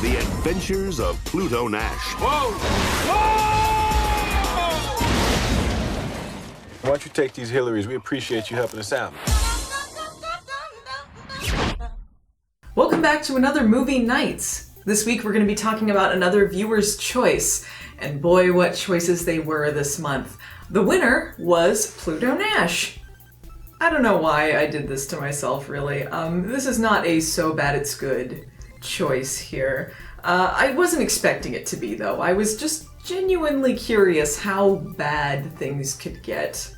The Adventures of Pluto Nash. Whoa! Whoa! Why don't you take these Hillarys? We appreciate you helping us out. Welcome back to another Movie Nights. This week we're going to be talking about another viewer's choice. And boy, what choices they were this month. The winner was Pluto Nash. I don't know why I did this to myself, really. This is not a so bad it's good choice here. I wasn't expecting it to be, though. I was just genuinely curious how bad things could get.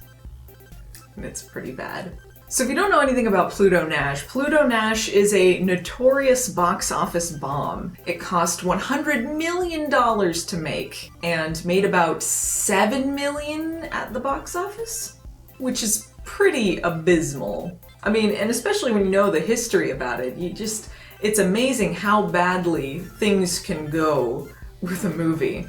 And it's pretty bad. So if you don't know anything about Pluto Nash is a notorious box office bomb. It cost $100 million to make and made about $7 million at the box office, which is pretty abysmal. I mean, and especially when you know the history about it, it's amazing how badly things can go with a movie.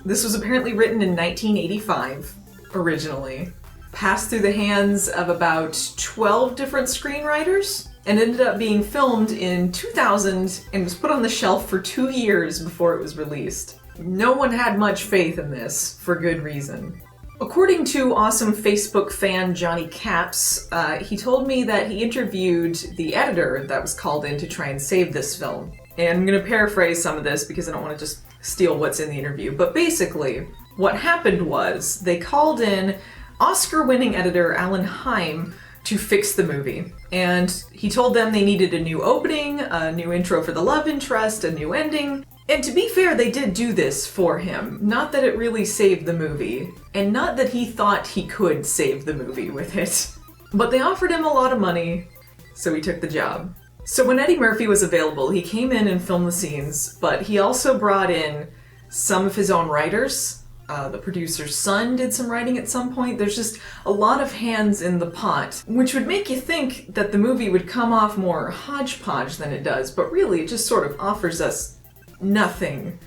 This was apparently written in 1985, originally. Passed through the hands of about 12 different screenwriters and ended up being filmed in 2000 and was put on the shelf for 2 years before it was released. No one had much faith in this, for good reason. According to awesome Facebook fan Johnny Caps, he told me that he interviewed the editor that was called in to try and save this film. And I'm going to paraphrase some of this because I don't want to just steal what's in the interview. But basically, what happened was they called in Oscar-winning editor Alan Heim to fix the movie. And he told them they needed a new opening, a new intro for the love interest, a new ending. And to be fair, they did do this for him. Not that it really saved the movie, and not that he thought he could save the movie with it. But they offered him a lot of money, so he took the job. So when Eddie Murphy was available, he came in and filmed the scenes, but he also brought in some of his own writers. The producer's son did some writing at some point. There's just a lot of hands in the pot, which would make you think that the movie would come off more hodgepodge than it does, but really it just sort of offers us nothing.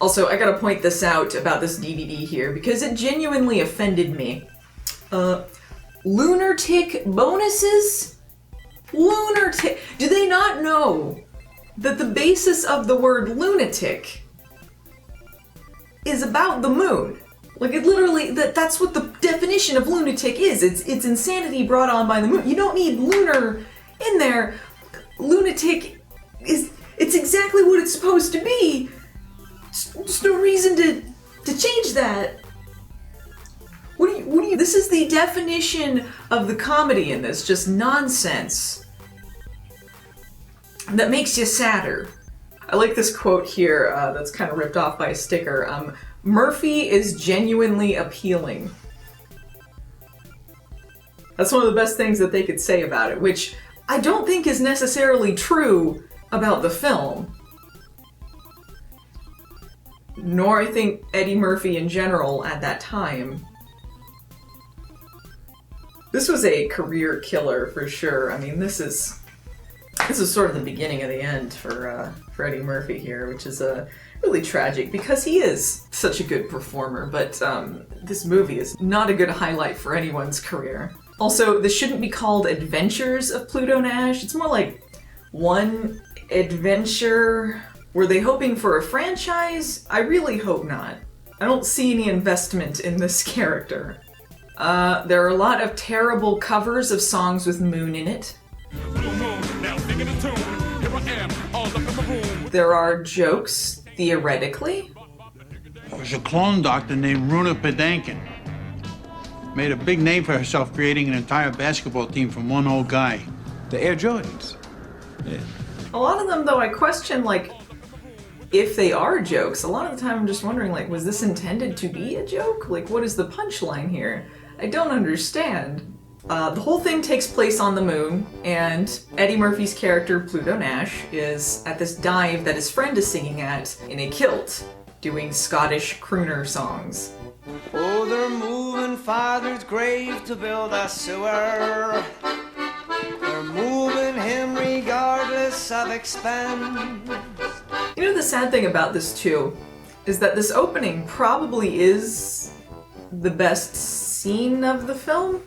Also, I gotta point this out about this DVD here, because it genuinely offended me. Lunar tick bonuses? Lunar tick. Do they not know that the basis of the word lunatic is about the moon? Like, it literally, that's what the definition of lunatic is. It's insanity brought on by the moon. You don't need lunar in there. Lunatic it's exactly what it's supposed to be. There's no reason to change that. What do you, this is the definition of the comedy in this, just nonsense that makes you sadder. I like this quote here that's kind of ripped off by a sticker. Murphy is genuinely appealing. That's one of the best things that they could say about it, which I don't think is necessarily true about the film. Nor I think Eddie Murphy in general at that time. This was a career killer for sure. I mean, this is sort of the beginning of the end for Eddie Murphy here, which is really tragic because he is such a good performer, but this movie is not a good highlight for anyone's career. Also, this shouldn't be called Adventures of Pluto Nash. It's more like one adventure. Were they hoping for a franchise? I really hope not. I don't see any investment in this character. There are a lot of terrible covers of songs with Moon in it. There are jokes, theoretically. There was a clone doctor named Runa Padankin. Made a big name for herself creating an entire basketball team from one old guy. The Air Jordans. Yeah. A lot of them, though, I question, like, if they are jokes. A lot of the time I'm just wondering, like, was this intended to be a joke? Like, what is the punchline here? I don't understand. The whole thing takes place on the moon, and Eddie Murphy's character, Pluto Nash, is at this dive that his friend is singing at in a kilt, doing Scottish crooner songs. Oh, they're moving Father's grave to build a sewer. They're moving him regardless of expense. You know, the sad thing about this, too, is that this opening probably is the best scene of the film.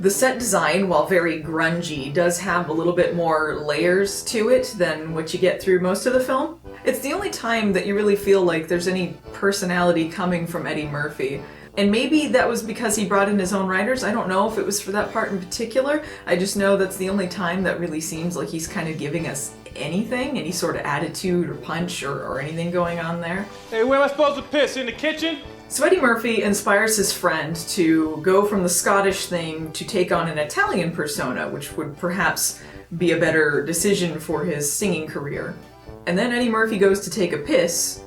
The set design, while very grungy, does have a little bit more layers to it than what you get through most of the film. It's the only time that you really feel like there's any personality coming from Eddie Murphy. And maybe that was because he brought in his own writers. I don't know if it was for that part in particular. I just know that's the only time that really seems like he's kind of giving us anything, any sort of attitude or punch or anything going on there. Hey, where am I supposed to piss? In the kitchen? So Eddie Murphy inspires his friend to go from the Scottish thing to take on an Italian persona, which would perhaps be a better decision for his singing career. And then Eddie Murphy goes to take a piss.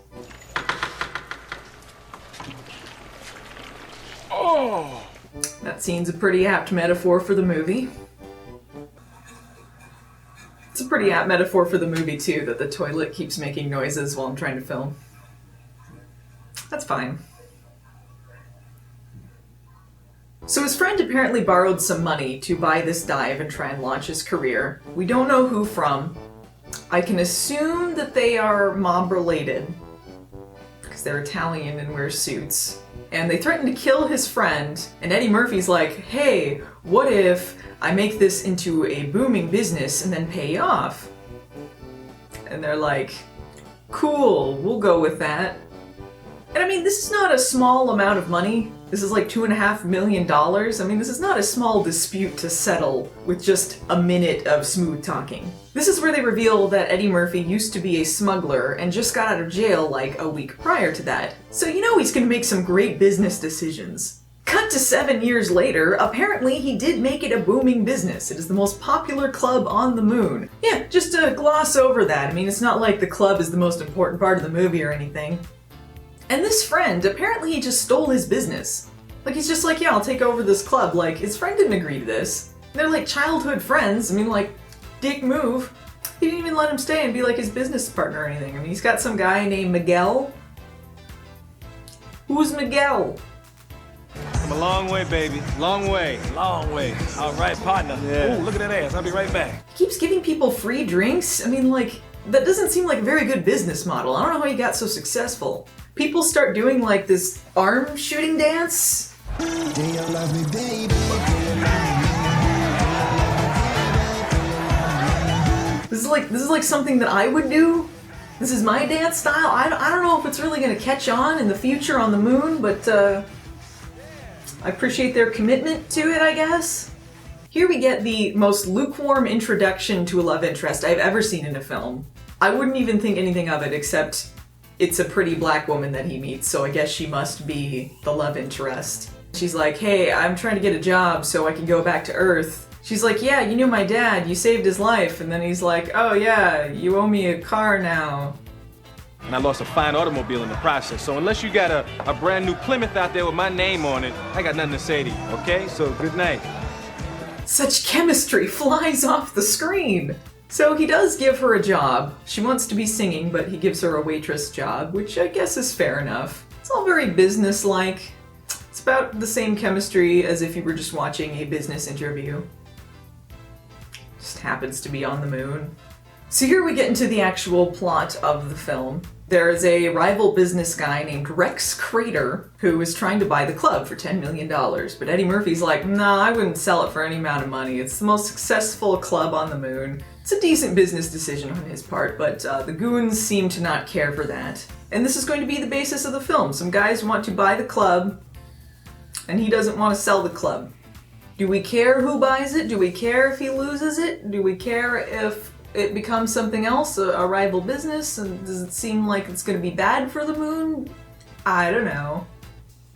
Oh! That scene's a pretty apt metaphor for the movie. It's a pretty apt metaphor for the movie, too, that the toilet keeps making noises while I'm trying to film. That's fine. So his friend apparently borrowed some money to buy this dive and try and launch his career. We don't know who from. I can assume that they are mob related, because they're Italian and wear suits. And they threaten to kill his friend, and Eddie Murphy's like, hey, what if I make this into a booming business and then pay you off? And they're like, cool, we'll go with that. And I mean, this is not a small amount of money. This is like $2.5 million. I mean, this is not a small dispute to settle with just a minute of smooth talking. This is where they reveal that Eddie Murphy used to be a smuggler and just got out of jail like a week prior to that. So you know he's gonna make some great business decisions. Cut to 7 years later, apparently he did make it a booming business. It is the most popular club on the moon. Yeah, just to gloss over that. I mean, it's not like the club is the most important part of the movie or anything. And this friend, apparently he just stole his business. Like, he's just like, yeah, I'll take over this club. Like, his friend didn't agree to this. They're like childhood friends. I mean, like, dick move. He didn't even let him stay and be like his business partner or anything. I mean, he's got some guy named Miguel. Who's Miguel? I'm a long way, baby. Long way. Long way. All right, partner. Yeah. Ooh, look at that ass. I'll be right back. He keeps giving people free drinks. I mean, like, that doesn't seem like a very good business model. I don't know how he got so successful. People start doing like this arm shooting dance. This is like something that I would do. This is my dance style. I don't know if it's really going to catch on in the future on the moon, but I appreciate their commitment to it, I guess. Here we get the most lukewarm introduction to a love interest I've ever seen in a film. I wouldn't even think anything of it except it's a pretty black woman that he meets, so I guess she must be the love interest. She's like, hey, I'm trying to get a job so I can go back to Earth. She's like, yeah, you knew my dad, you saved his life. And then he's like, oh yeah, you owe me a car now. And I lost a fine automobile in the process, so unless you got a brand new Plymouth out there with my name on it, I got nothing to say to you, okay? So good night. Such chemistry flies off the screen. So he does give her a job. She wants to be singing, but he gives her a waitress job, which I guess is fair enough. It's all very business-like. It's about the same chemistry as if you were just watching a business interview. Just happens to be on the moon. So here we get into the actual plot of the film. There is a rival business guy named Rex Crater who is trying to buy the club for $10 million. But Eddie Murphy's like, nah, I wouldn't sell it for any amount of money. It's the most successful club on the moon. It's a decent business decision on his part, but the goons seem to not care for that. And this is going to be the basis of the film. Some guys want to buy the club, and he doesn't want to sell the club. Do we care who buys it? Do we care if he loses it? Do we care if it becomes something else, a rival business? And does it seem like it's going to be bad for the moon? I don't know.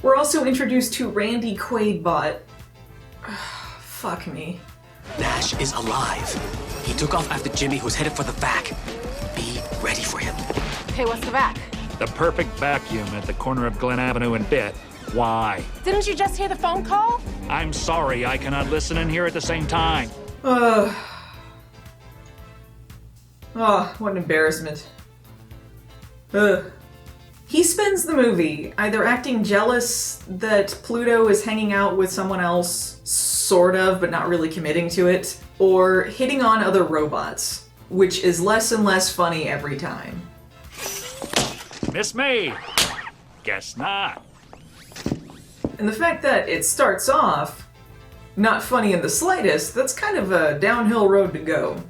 We're also introduced to Randy Quaidbot. Fuck me. Nash is alive. He took off after Jimmy, who's headed for the vac. Be ready for him. Okay, what's the vac? The perfect vacuum at the corner of Glen Avenue and Bit. Why? Didn't you just hear the phone call? I'm sorry, I cannot listen and hear at the same time. Oh, what an embarrassment. Ugh. He spends the movie either acting jealous that Pluto is hanging out with someone else, sort of, but not really committing to it, or hitting on other robots, which is less and less funny every time. Miss me? Guess not. And the fact that it starts off not funny in the slightest, that's kind of a downhill road to go.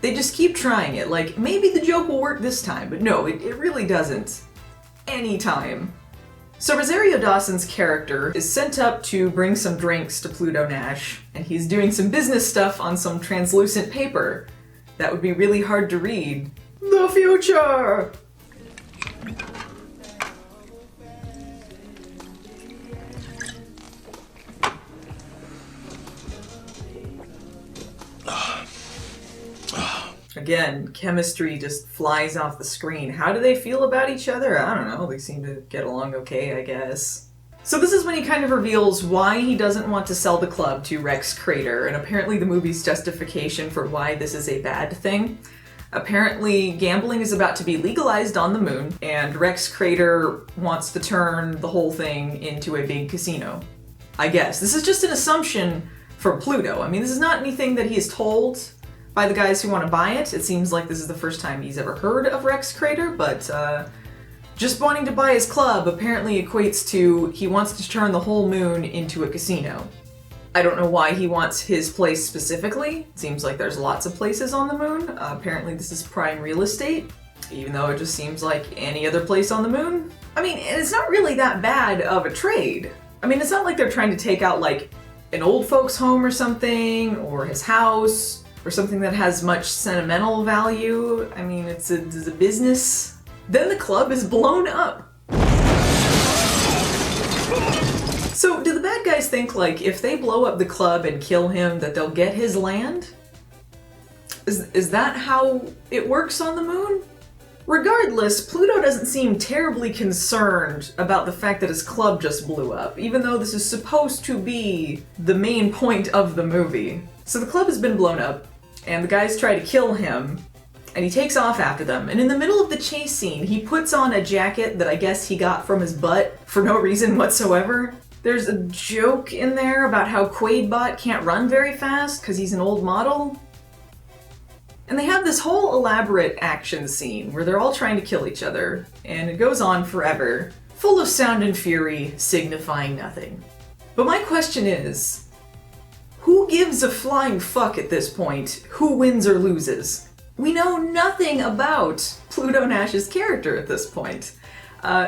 They just keep trying it, like maybe the joke will work this time, but no, it really doesn't. Anytime. So Rosario Dawson's character is sent up to bring some drinks to Pluto Nash, and he's doing some business stuff on some translucent paper that would be really hard to read. The future! Again, chemistry just flies off the screen. How do they feel about each other? I don't know. They seem to get along okay, I guess. So this is when he kind of reveals why he doesn't want to sell the club to Rex Crater, and apparently the movie's justification for why this is a bad thing. Apparently, gambling is about to be legalized on the moon, and Rex Crater wants to turn the whole thing into a big casino. I guess. This is just an assumption from Pluto. I mean, this is not anything that he is told by the guys who want to buy it. It seems like this is the first time he's ever heard of Rex Crater, but just wanting to buy his club apparently equates to he wants to turn the whole moon into a casino. I don't know why he wants his place specifically. It seems like there's lots of places on the moon. Apparently this is prime real estate, even though it just seems like any other place on the moon. I mean, it's not really that bad of a trade. I mean, it's not like they're trying to take out like an old folks home or something, or his house, or something that has much sentimental value. I mean, it's a business. Then the club is blown up. So do the bad guys think, like, if they blow up the club and kill him, that they'll get his land? Is that how it works on the moon? Regardless, Pluto doesn't seem terribly concerned about the fact that his club just blew up, even though this is supposed to be the main point of the movie. So the club has been blown up, and the guys try to kill him, and he takes off after them. And in the middle of the chase scene, he puts on a jacket that I guess he got from his butt for no reason whatsoever. There's a joke in there about how Quaidbot can't run very fast because he's an old model. And they have this whole elaborate action scene where they're all trying to kill each other, and it goes on forever, full of sound and fury, signifying nothing. But my question is, who gives a flying fuck at this point who wins or loses? We know nothing about Pluto Nash's character at this point.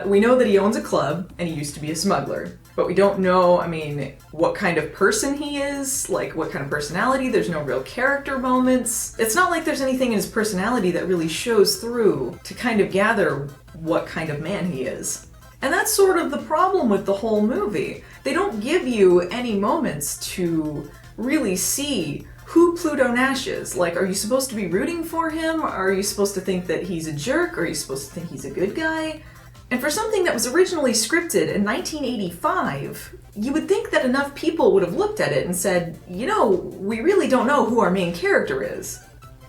We know that he owns a club and he used to be a smuggler, but we don't know, I mean, what kind of person he is, like what kind of personality. There's no real character moments. It's not like there's anything in his personality that really shows through to kind of gather what kind of man he is. And that's sort of the problem with the whole movie. They don't give you any moments to really see who Pluto Nash is. Like, are you supposed to be rooting for him? Are you supposed to think that he's a jerk? Are you supposed to think he's a good guy? And for something that was originally scripted in 1985, you would think that enough people would have looked at it and said, you know, we really don't know who our main character is.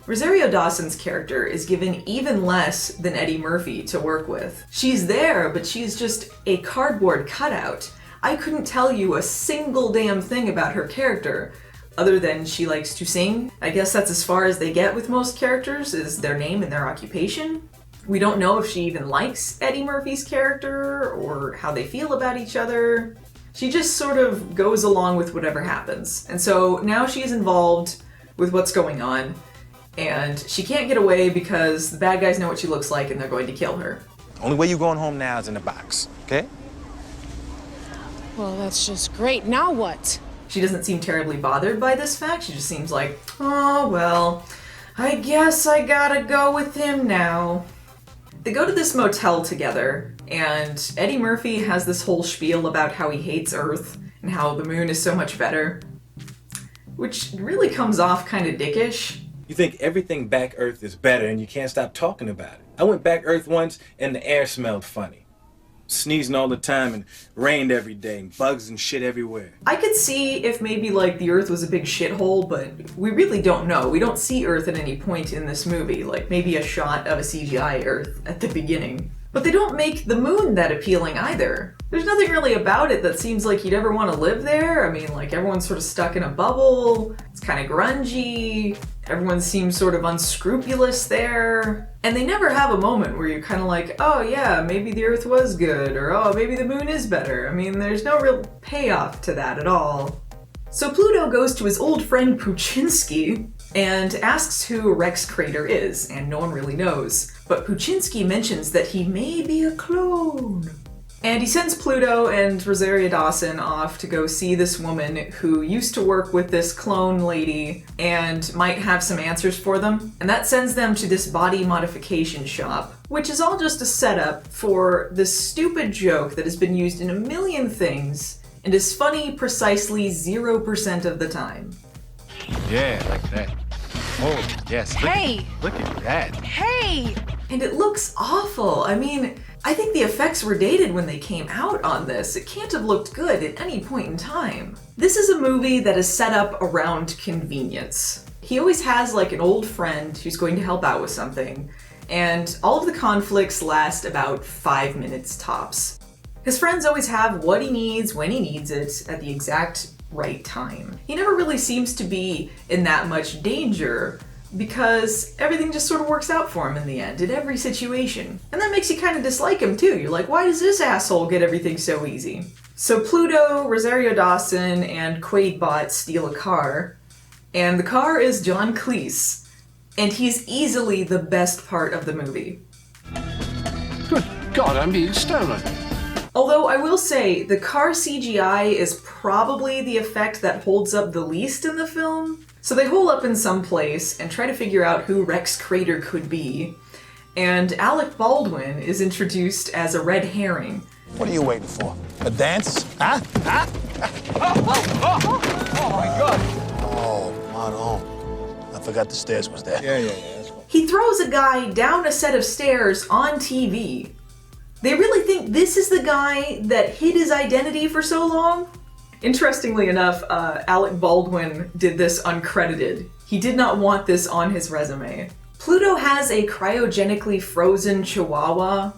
Rosario Dawson's character is given even less than Eddie Murphy to work with. She's there, but she's just a cardboard cutout. I couldn't tell you a single damn thing about her character, other than she likes to sing. I guess that's as far as they get with most characters, is their name and their occupation. We don't know if she even likes Eddie Murphy's character, or how they feel about each other. She just sort of goes along with whatever happens. And so now she's involved with what's going on, and she can't get away because the bad guys know what she looks like and they're going to kill her. Only way you going home now is in the box, okay? Well, that's just great. Now what? She doesn't seem terribly bothered by this fact. She just seems like, oh, well, I guess I gotta go with him now. They go to this motel together, and Eddie Murphy has this whole spiel about how he hates Earth and how the moon is so much better, which really comes off kind of dickish. You think everything back Earth is better and you can't stop talking about it. I went back Earth once and the air smelled funny. Sneezing all the time and rained every day and bugs and shit everywhere. I could see if maybe like the Earth was a big shithole, but we really don't know. We don't see Earth at any point in this movie, like maybe a shot of a CGI Earth at the beginning. But they don't make the moon that appealing either. There's nothing really about it that seems like you'd ever want to live there. I mean, like everyone's sort of stuck in a bubble. It's kind of grungy. Everyone seems sort of unscrupulous there. And they never have a moment where you're kind of like, oh yeah, maybe the Earth was good, or oh, maybe the moon is better. I mean, there's no real payoff to that at all. So Pluto goes to his old friend Puchinsky and asks who Rex Crater is, and no one really knows. But Puchinsky mentions that he may be a clone. And he sends Pluto and Rosario Dawson off to go see this woman who used to work with this clone lady and might have some answers for them. And that sends them to this body modification shop, which is all just a setup for this stupid joke that has been used in a million things and is funny precisely 0% of the time. Yeah, like that. Oh, yes. Hey! Look at that. Hey! And it looks awful. I mean, I think the effects were dated when they came out on this. It can't have looked good at any point in time. This is a movie that is set up around convenience. He always has like an old friend who's going to help out with something, and all of the conflicts last about 5 minutes tops. His friends always have what he needs when he needs it at the exact right time. He never really seems to be in that much danger because everything just sort of works out for him in the end, in every situation. And that makes you kind of dislike him too. You're like, why does this asshole get everything so easy? So Pluto, Rosario Dawson, and Quaidbot steal a car, and the car is John Cleese, and he's easily the best part of the movie. Good God, I'm being stolen. Although I will say, the car CGI is probably the effect that holds up the least in the film. So they hole up in some place and try to figure out who Rex Crater could be. And Alec Baldwin is introduced as a red herring. What are you waiting for? A dance? Huh? Huh? Oh my God. Oh, pardon. I forgot the stairs was there. Yeah. That's cool. He throws a guy down a set of stairs on TV. They really think this is the guy that hid his identity for so long? Interestingly enough, Alec Baldwin did this uncredited. He did not want this on his resume. Pluto has a cryogenically frozen chihuahua,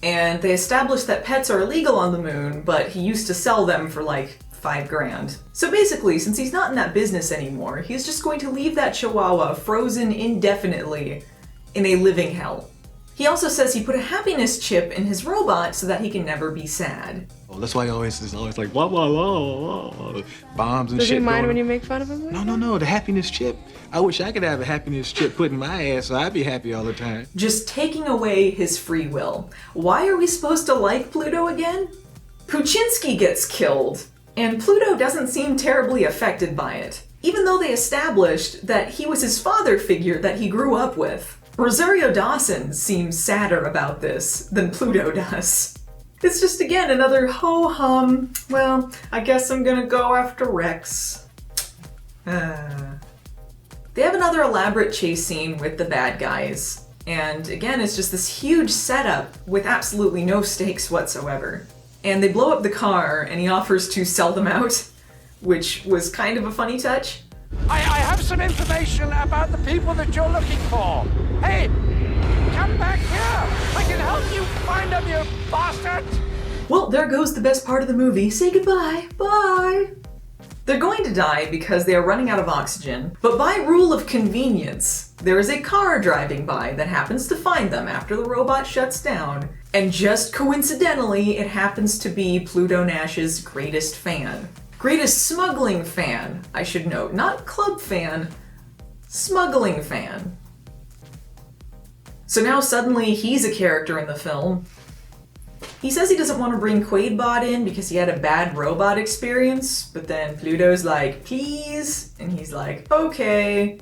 and they established that pets are illegal on the moon, but he used to sell them for like $5,000. So basically, since he's not in that business anymore, he's just going to leave that chihuahua frozen indefinitely in a living hell. He also says he put a happiness chip in his robot so that he can never be sad. Well, that's why he is always like, wah, wah, wah, wah, bombs and Does shit. he mind going. when you make fun of him? No, the happiness chip. I wish I could have a happiness chip put in my ass so I'd be happy all the time. Just taking away his free will. Why are we supposed to like Pluto again? Puchinsky gets killed, and Pluto doesn't seem terribly affected by it, even though they established that he was his father figure that he grew up with. Rosario Dawson seems sadder about this than Pluto does. It's just, again, another ho-hum, well, I guess I'm gonna go after Rex. They have another elaborate chase scene with the bad guys, and again, it's just this huge setup with absolutely no stakes whatsoever. And they blow up the car, and he offers to sell them out, which was kind of a funny touch. I have some information about the people that you're looking for. Hey, come back here. I can help you find them, you bastard. Well, there goes the best part of the movie. Say goodbye. Bye. They're going to die because they are running out of oxygen, but by rule of convenience, there is a car driving by that happens to find them after the robot shuts down, and just coincidentally, it happens to be Pluto Nash's greatest fan. Greatest smuggling fan, I should note. Not club fan, smuggling fan. So now suddenly he's a character in the film. He says he doesn't want to bring Quaidbot in because he had a bad robot experience, but then Pluto's like, please? And he's like, okay.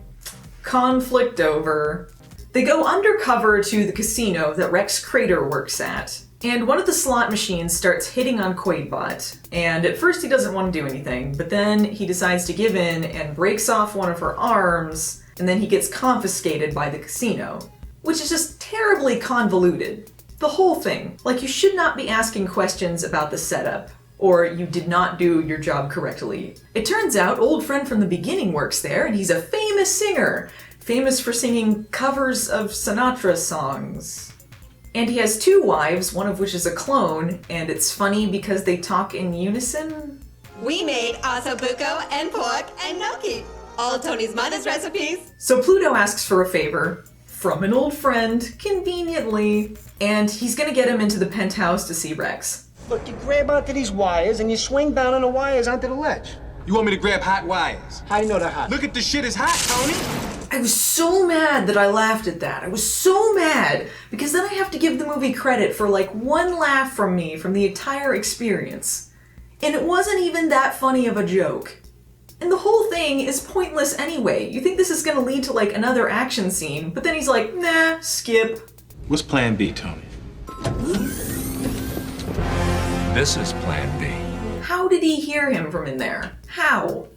Conflict over. They go undercover to the casino that Rex Crater works at. And one of the slot machines starts hitting on Quaidbot, and at first he doesn't want to do anything, but then he decides to give in and breaks off one of her arms, and then he gets confiscated by the casino, which is just terribly convoluted. The whole thing. Like, you should not be asking questions about the setup, or you did not do your job correctly. It turns out old friend from the beginning works there, and he's a famous singer, famous for singing covers of Sinatra songs. And he has 2 wives, one of which is a clone, and it's funny because they talk in unison. We made ossobuco and pork and gnocchi. All Tony's mother's recipes. So Pluto asks for a favor from an old friend, conveniently, and he's gonna get him into the penthouse to see Rex. Look, you grab onto these wires and you swing down on the wires onto the ledge. You want me to grab hot wires? How you know they're hot? Look at the shit is hot, Tony. I was so mad that I laughed at that. I was so mad because then I have to give the movie credit for like one laugh from me from the entire experience. And it wasn't even that funny of a joke. And the whole thing is pointless anyway. You think this is gonna lead to like another action scene, but then he's like, nah, skip. What's plan B, Tony? This is plan B. How did he hear him from in there? How?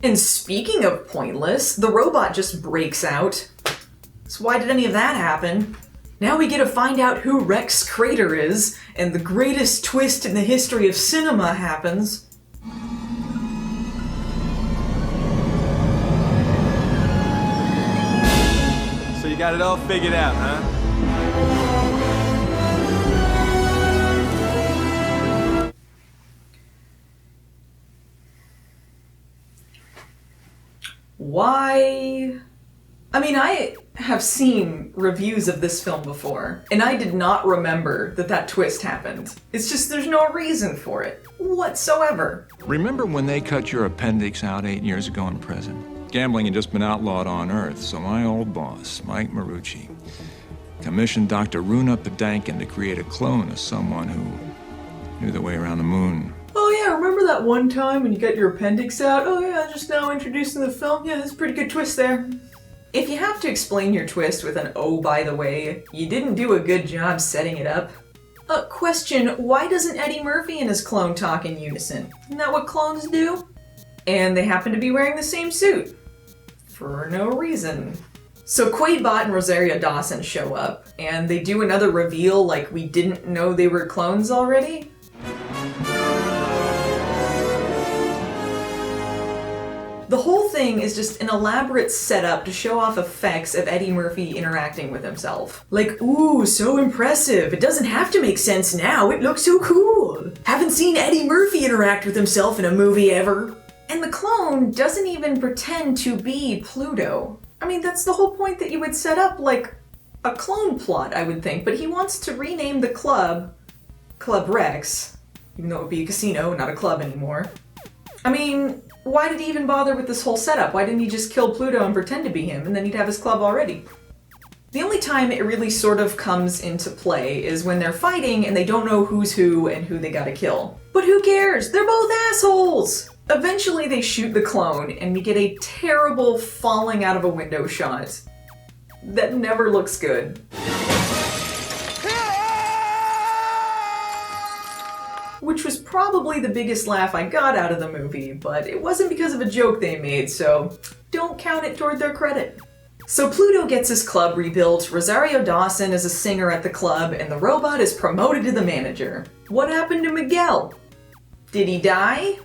And speaking of pointless, the robot just breaks out. So why did any of that happen? Now we get to find out who Rex Crater is, and the greatest twist in the history of cinema happens. So you got it all figured out, huh? Why? I mean, I have seen reviews of this film before, and I did not remember that twist happened. It's just there's no reason for it whatsoever. Remember when they cut your appendix out 8 years ago in prison? Gambling had just been outlawed on Earth, so my old boss, Mike Marucci, commissioned Dr. Runa Padankin to create a clone of someone who knew the way around the moon. Oh yeah, remember that one time when you got your appendix out? Oh yeah, just now introducing the film. Yeah, that's a pretty good twist there. If you have to explain your twist with an "oh, by the way," you didn't do a good job setting it up. Question, why doesn't Eddie Murphy and his clone talk in unison? Isn't that what clones do? And they happen to be wearing the same suit. For no reason. So Quaidbot and Rosario Dawson show up, and they do another reveal like we didn't know they were clones already. The whole thing is just an elaborate setup to show off effects of Eddie Murphy interacting with himself. Like, ooh, so impressive. It doesn't have to make sense now. It looks so cool. Haven't seen Eddie Murphy interact with himself in a movie ever. And the clone doesn't even pretend to be Pluto. I mean, that's the whole point that you would set up like a clone plot, I would think. But he wants to rename the club Club Rex, even though it would be a casino, not a club anymore. I mean, why did he even bother with this whole setup? Why didn't he just kill Pluto and pretend to be him, and then he'd have his club already? The only time it really sort of comes into play is when they're fighting and they don't know who's who and who they gotta kill. But who cares? They're both assholes! Eventually they shoot the clone, and we get a terrible falling out of a window shot that never looks good. Which was probably the biggest laugh I got out of the movie, but it wasn't because of a joke they made, so don't count it toward their credit. So Pluto gets his club rebuilt, Rosario Dawson is a singer at the club, and the robot is promoted to the manager. What happened to Miguel? Did he die?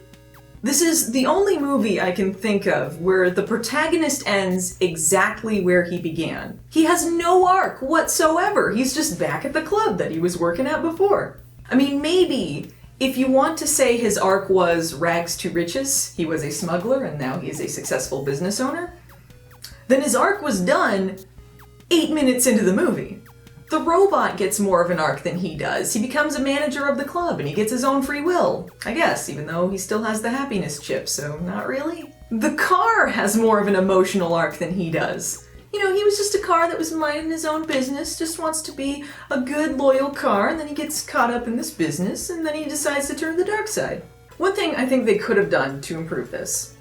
This is the only movie I can think of where the protagonist ends exactly where he began. He has no arc whatsoever. He's just back at the club that he was working at before. I mean, maybe if you want to say his arc was rags to riches, he was a smuggler and now he's a successful business owner, then his arc was done 8 minutes into the movie. The robot gets more of an arc than he does. He becomes a manager of the club and he gets his own free will, I guess, even though he still has the happiness chip, so not really. The car has more of an emotional arc than he does. You know, he was just a car that was minding his own business, just wants to be a good, loyal car, and then he gets caught up in this business, and then he decides to turn to the dark side. One thing I think they could have done to improve this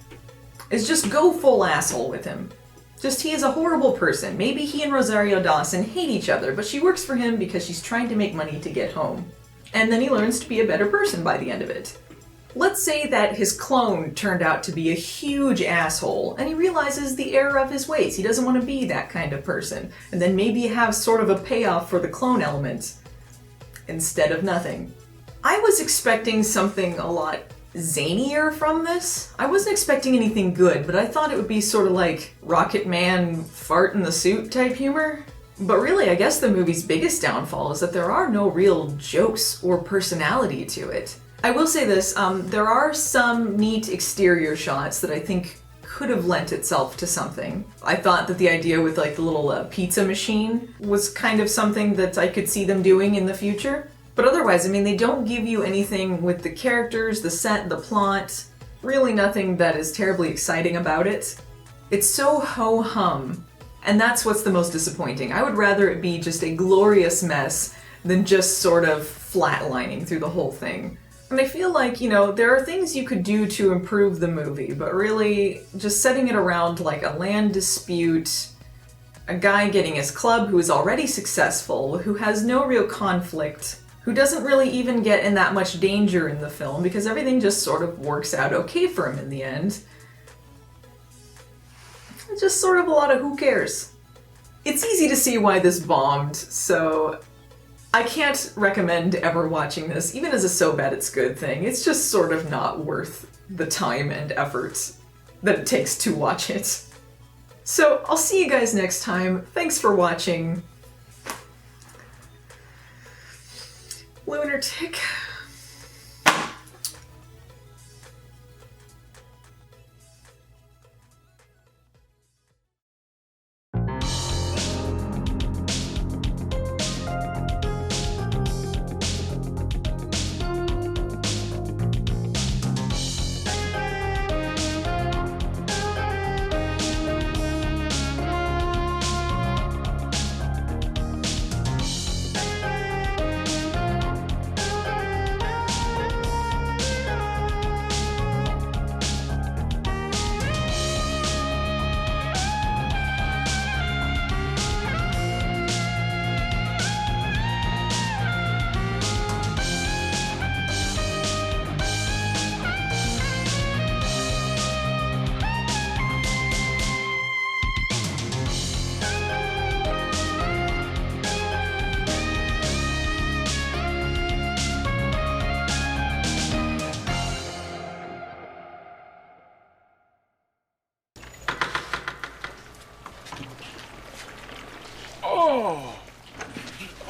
is just go full asshole with him. Just he is a horrible person. Maybe he and Rosario Dawson hate each other, but she works for him because she's trying to make money to get home. And then he learns to be a better person by the end of it. Let's say that his clone turned out to be a huge asshole, and he realizes the error of his ways. He doesn't want to be that kind of person. And then maybe you have sort of a payoff for the clone element, instead of nothing. I was expecting something a lot zanier from this. I wasn't expecting anything good, but I thought it would be sort of like Rocket Man fart in the suit type humor. But really, I guess the movie's biggest downfall is that there are no real jokes or personality to it. I will say this, there are some neat exterior shots that I think could have lent itself to something. I thought that the idea with like the little pizza machine was kind of something that I could see them doing in the future. But otherwise, I mean, they don't give you anything with the characters, the set, the plot. really nothing that is terribly exciting about it. It's so ho-hum, and that's what's the most disappointing. I would rather it be just a glorious mess than just sort of flatlining through the whole thing. And I feel like, you know, there are things you could do to improve the movie, but really just setting it around like a land dispute, a guy getting his club who is already successful, who has no real conflict, who doesn't really even get in that much danger in the film because everything just sort of works out okay for him in the end. It's just sort of a lot of who cares. It's easy to see why this bombed, so I can't recommend ever watching this, even as a so bad it's good thing. It's just sort of not worth the time and effort that it takes to watch it. So I'll see you guys next time. Thanks for watching. Lunar Tick.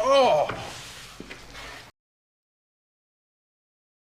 Oh!